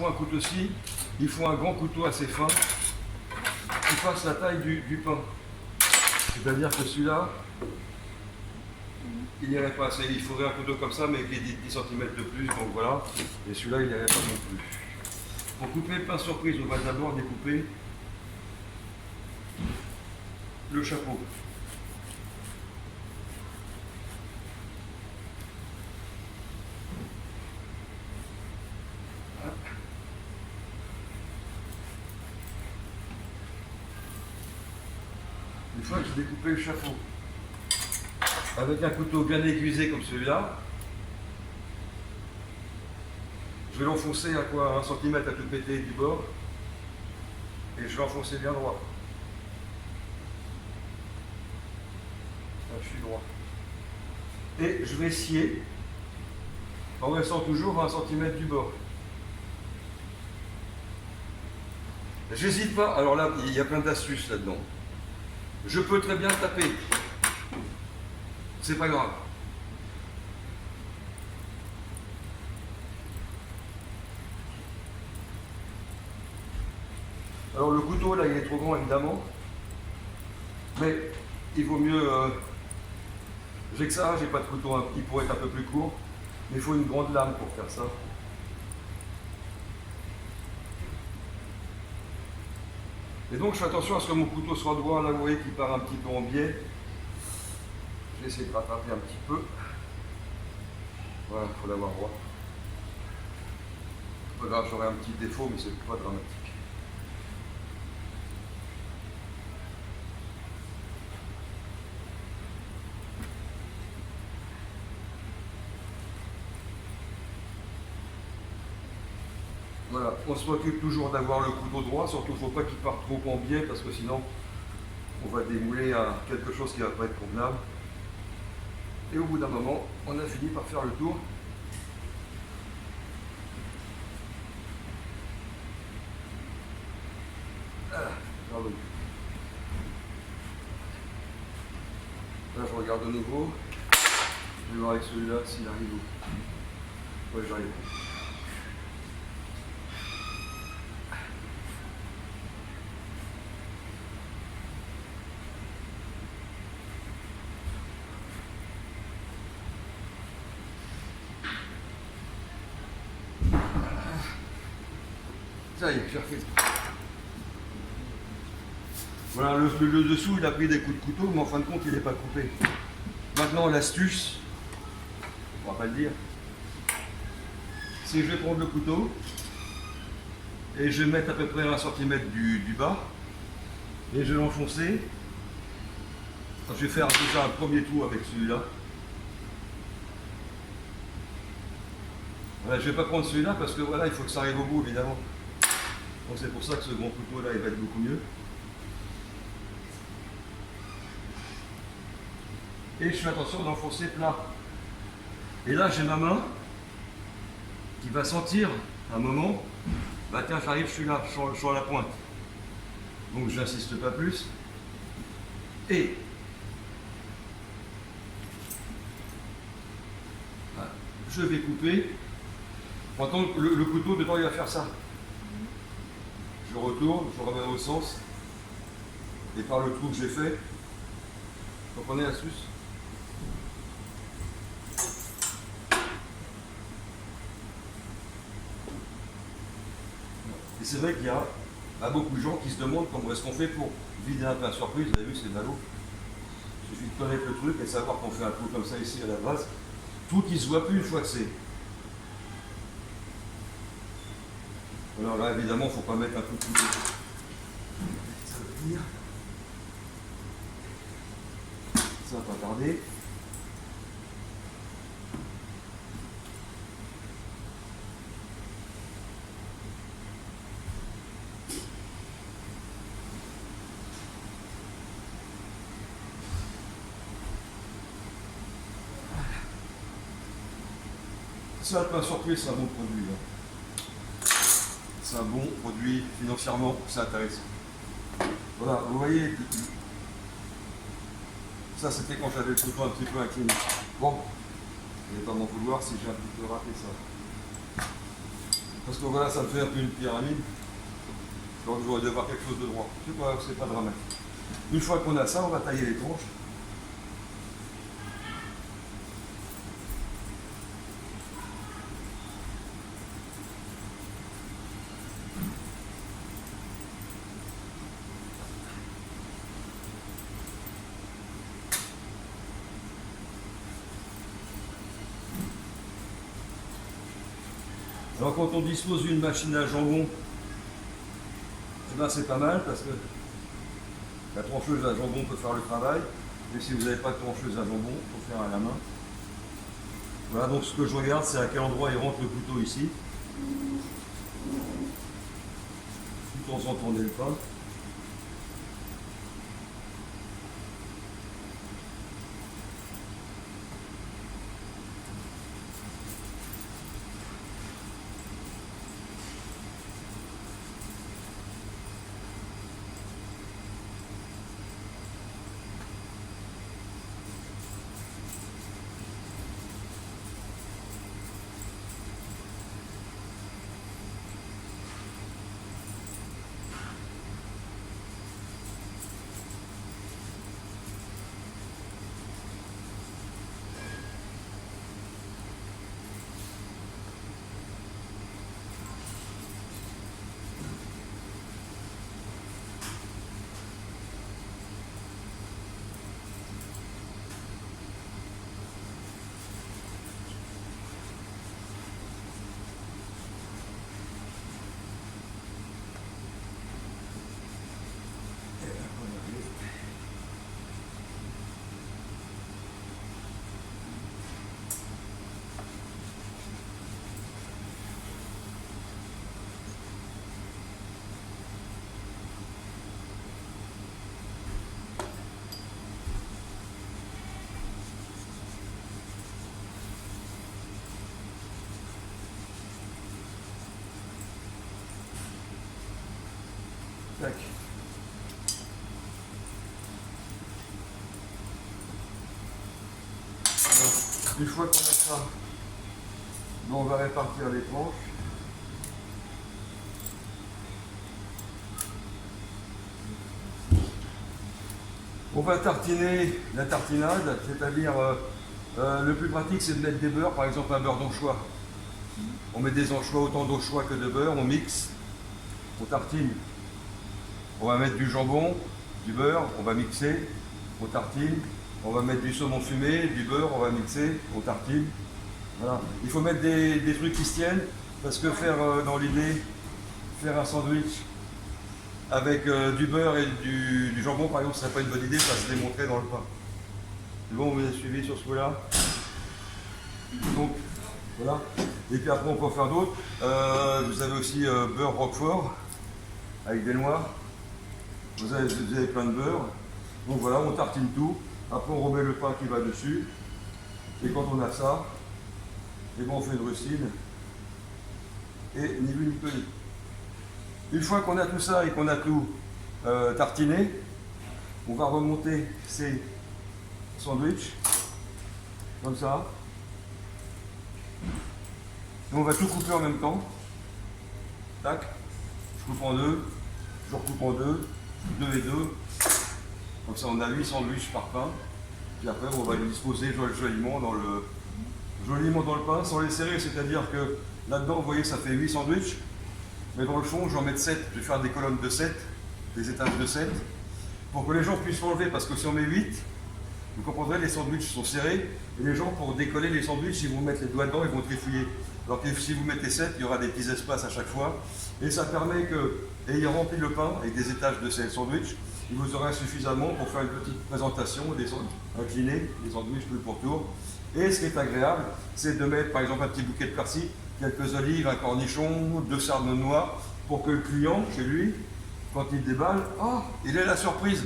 un couteau-ci, il faut un grand couteau assez fin qui fasse la taille du pain. C'est-à-dire que celui-là, il n'irait pas assez. Il faudrait un couteau comme ça, mais qui est 10 cm de plus, donc voilà. Et celui-là, il n'irait pas non plus. Pour couper le pain surprise, on va d'abord découper le chapeau. Une fois que j'ai découpé le chapeau, avec un couteau bien aiguisé comme celui-là, je vais l'enfoncer à quoi 1 cm à tout péter du bord, et je vais enfoncer bien droit. Là, je suis droit. Et je vais scier en restant toujours à 1 cm du bord. J'hésite pas, alors là, il y a plein d'astuces là-dedans. Je peux très bien taper. C'est pas grave. Alors le couteau là il est trop grand évidemment. Mais il vaut mieux. J'ai que ça, j'ai pas de couteau qui pourrait être un peu plus court. Mais il faut une grande lame pour faire ça. Et donc je fais attention à ce que mon couteau soit droit, là vous voyez qu'il part un petit peu en biais. Je vais essayer de rattraper un petit peu. Voilà, il faut l'avoir droit. Pas grave, j'aurai un petit défaut, mais c'est pas dramatique. Voilà, on se m'occupe toujours d'avoir le couteau droit, surtout il ne faut pas qu'il parte trop en biais parce que sinon on va démouler à quelque chose qui ne va pas être convenable. Et au bout d'un moment, on a fini par faire le tour. Ah, pardon. Là je regarde de nouveau. Je vais voir avec celui-là s'il arrive où. Ouais, j'arrive. Ça y est, j'ai refait. Voilà, le dessous, il a pris des coups de couteau, mais en fin de compte, il n'est pas coupé. Maintenant, l'astuce, on va pas le dire, c'est que je vais prendre le couteau et je vais mettre à peu près 1 cm du bas et je vais l'enfoncer. Je vais faire déjà un premier tour avec celui-là. Voilà, je ne vais pas prendre celui-là parce que voilà, il faut que ça arrive au bout, évidemment. Donc c'est pour ça que ce grand couteau là il va être beaucoup mieux. Et je fais attention d'enfoncer plat. Et là j'ai ma main qui va sentir à un moment, bah tiens j'arrive, je suis là, je suis à la pointe. Donc j'insiste pas plus. Et voilà, je vais couper. Maintenant le couteau dedans il va faire ça. Je retourne, je remets au sens, et par le trou que j'ai fait, vous comprenez l'astuce? Et c'est vrai qu'il y a beaucoup de gens qui se demandent comment est-ce qu'on fait pour vider un pain surprise. Vous avez vu, c'est de l'eau. Il suffit de connaître le truc et savoir qu'on fait un trou comme ça ici à la base. Tout qui ne se voit plus une fois que c'est. Alors là, évidemment, il ne faut pas mettre un coup de couteau. Ça va venir. Ça va pas tarder. Ça, le pain surprise, c'est un bon produit. Là. C'est un bon produit financièrement, c'est intéressant. Voilà, vous voyez, ça c'était quand j'avais le couteau un petit peu incliné. Bon, je ne vais pas m'en vouloir si j'ai un petit peu raté ça. Parce que voilà, ça me fait un peu une pyramide. Donc je vais devoir quelque chose de droit. C'est pas dramatique. Une fois qu'on a ça, on va tailler les tranches. Alors quand on dispose d'une machine à jambon, c'est pas mal parce que la trancheuse à jambon peut faire le travail. Mais si vous n'avez pas de trancheuse à jambon, il faut faire à la main. Voilà, donc ce que je regarde, c'est à quel endroit il rentre le couteau ici. Tout en s'entendant le pain. Tac. Alors, une fois qu'on a ça, on va répartir les tranches. On va tartiner la tartinade, c'est-à-dire le plus pratique c'est de mettre des beurres, par exemple un beurre d'anchois. On met des anchois, autant d'anchois que de beurre, on mixe, on tartine. On va mettre du jambon, du beurre, on va mixer, on tartine. On va mettre du saumon fumé, du beurre, on va mixer, on tartine. Voilà. Il faut mettre des trucs qui se tiennent, parce que faire, dans l'idée, faire un sandwich avec du beurre et du jambon, par exemple, ce serait pas une bonne idée, ça va se démontrer dans le pain. C'est bon, vous m'avez suivi sur ce coup-là. Donc, voilà. Et puis après, on peut faire d'autres. Vous avez aussi beurre roquefort, avec des noix. Vous avez plein de beurre. Donc voilà, on tartine tout. Après, on remet le pain qui va dessus. Et quand on a ça, et bon, on fait une rustine. Et ni vu ni connu. Une fois qu'on a tout ça et qu'on a tout tartiné, on va remonter ces sandwichs. Comme ça. Et on va tout couper en même temps. Tac. Je coupe en deux. Je recoupe en deux. 2 et 2. Comme ça, on a 8 sandwichs par pain. Puis après, on va les disposer joliment dans le pain, sans les serrer. C'est-à-dire que là-dedans, vous voyez, ça fait 8 sandwichs. Mais dans le fond, je vais en mettre 7. Je vais faire des colonnes de 7, des étages de 7, pour que les gens puissent enlever. Parce que si on met 8, vous comprendrez, les sandwichs sont serrés. Et les gens, pour décoller les sandwichs, ils vont mettre les doigts dedans, ils vont trifouiller. Alors que si vous mettez 7, il y aura des petits espaces à chaque fois. Et ça permet que, ayant rempli le pain avec des étages de sandwich, il vous aura suffisamment pour faire une petite présentation, incliner les sandwichs tout pour tour. Et ce qui est agréable, c'est de mettre par exemple un petit bouquet de persil, quelques olives, un cornichon, 2 sardines noires, pour que le client, chez lui, quand il déballe, oh, il ait la surprise.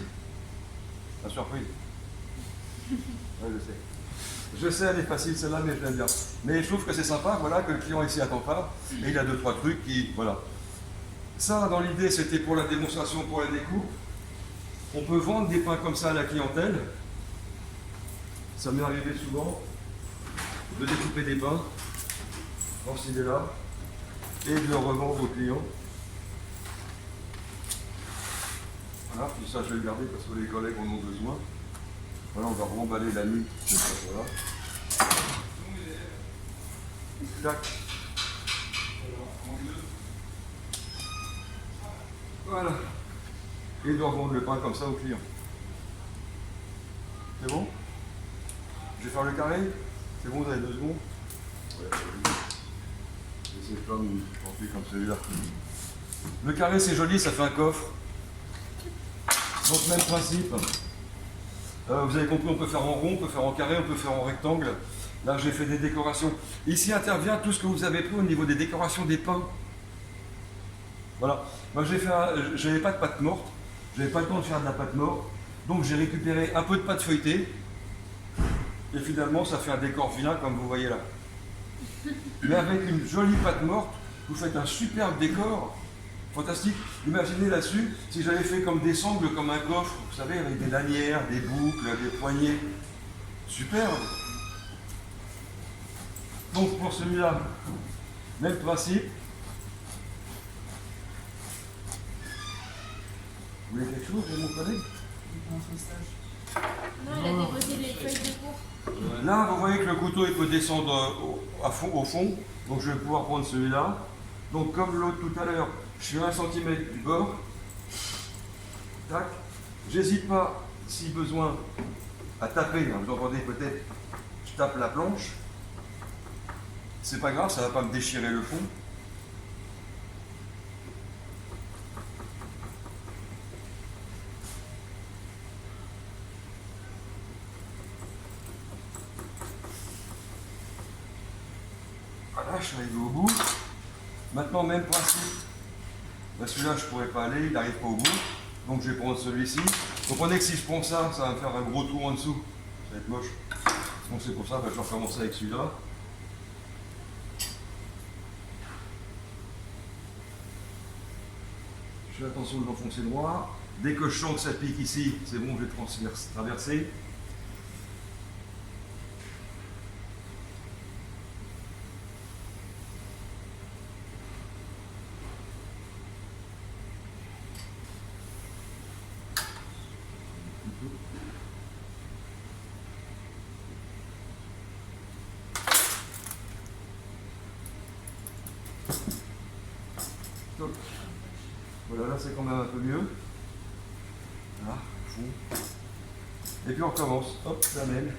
La surprise. Ouais, je sais. Je sais, elle est facile celle-là, mais je l'aime bien. Mais je trouve que c'est sympa, voilà, que le client ici attend pas, et il a 2-3 trucs qui, voilà. Ça, dans l'idée, c'était pour la démonstration, pour la découpe. On peut vendre des pains comme ça à la clientèle. Ça m'est arrivé souvent de découper des pains dans cette idée-là. et de le revendre au client. Voilà, tout ça je vais le garder parce que les collègues en ont besoin. Voilà, on va remballer la nuit. Voilà. Tac. Voilà. Et de revendre le pain comme ça au client. C'est bon? Je vais faire le carré? C'est bon, vous avez 2 secondes? Ouais, j'essaie pas de me porter comme celui-là. Le carré c'est joli, ça fait un coffre. Donc même principe. Vous avez compris, on peut faire en rond, on peut faire en carré, on peut faire en rectangle. Là j'ai fait des décorations. Ici intervient tout ce que vous avez pris au niveau des décorations des pains. Voilà. Moi j'avais pas de pâte morte, j'avais pas le temps de faire de la pâte morte. Donc j'ai récupéré un peu de pâte feuilletée. Et finalement ça fait un décor vilain comme vous voyez là. Mais avec une jolie pâte morte, vous faites un superbe décor. Fantastique. Imaginez là-dessus, si j'avais fait comme des sangles, comme un coffre, vous savez, avec des lanières, des boucles, des poignées. Superbe. Donc pour celui-là, même principe. Vous voulez quelque chose, mon collègue? Non, il a déposé les feuilles de cours. Là, vous voyez que le couteau il peut descendre au fond. Donc je vais pouvoir prendre celui-là. Donc comme l'autre tout à l'heure, je suis à 1 cm du bord. Tac. J'hésite pas, si besoin, à taper. Hein, vous entendez peut-être, je tape la planche. C'est pas grave, ça va pas me déchirer le fond. Voilà, je suis arrivé au bout. Maintenant, même principe. Ben, celui-là, je ne pourrais pas aller, il n'arrive pas au bout. Donc je vais prendre celui-ci. Vous comprenez que si je prends ça, ça va me faire un gros trou en dessous. Ça va être moche. Donc c'est pour ça que je vais recommencer avec celui-là. Je fais attention de l'enfoncer droit. Dès que je sens que ça pique ici, c'est bon, je vais traverser. Voilà, là c'est quand même un peu mieux. Là, fond. Et puis on recommence. Hop, la même.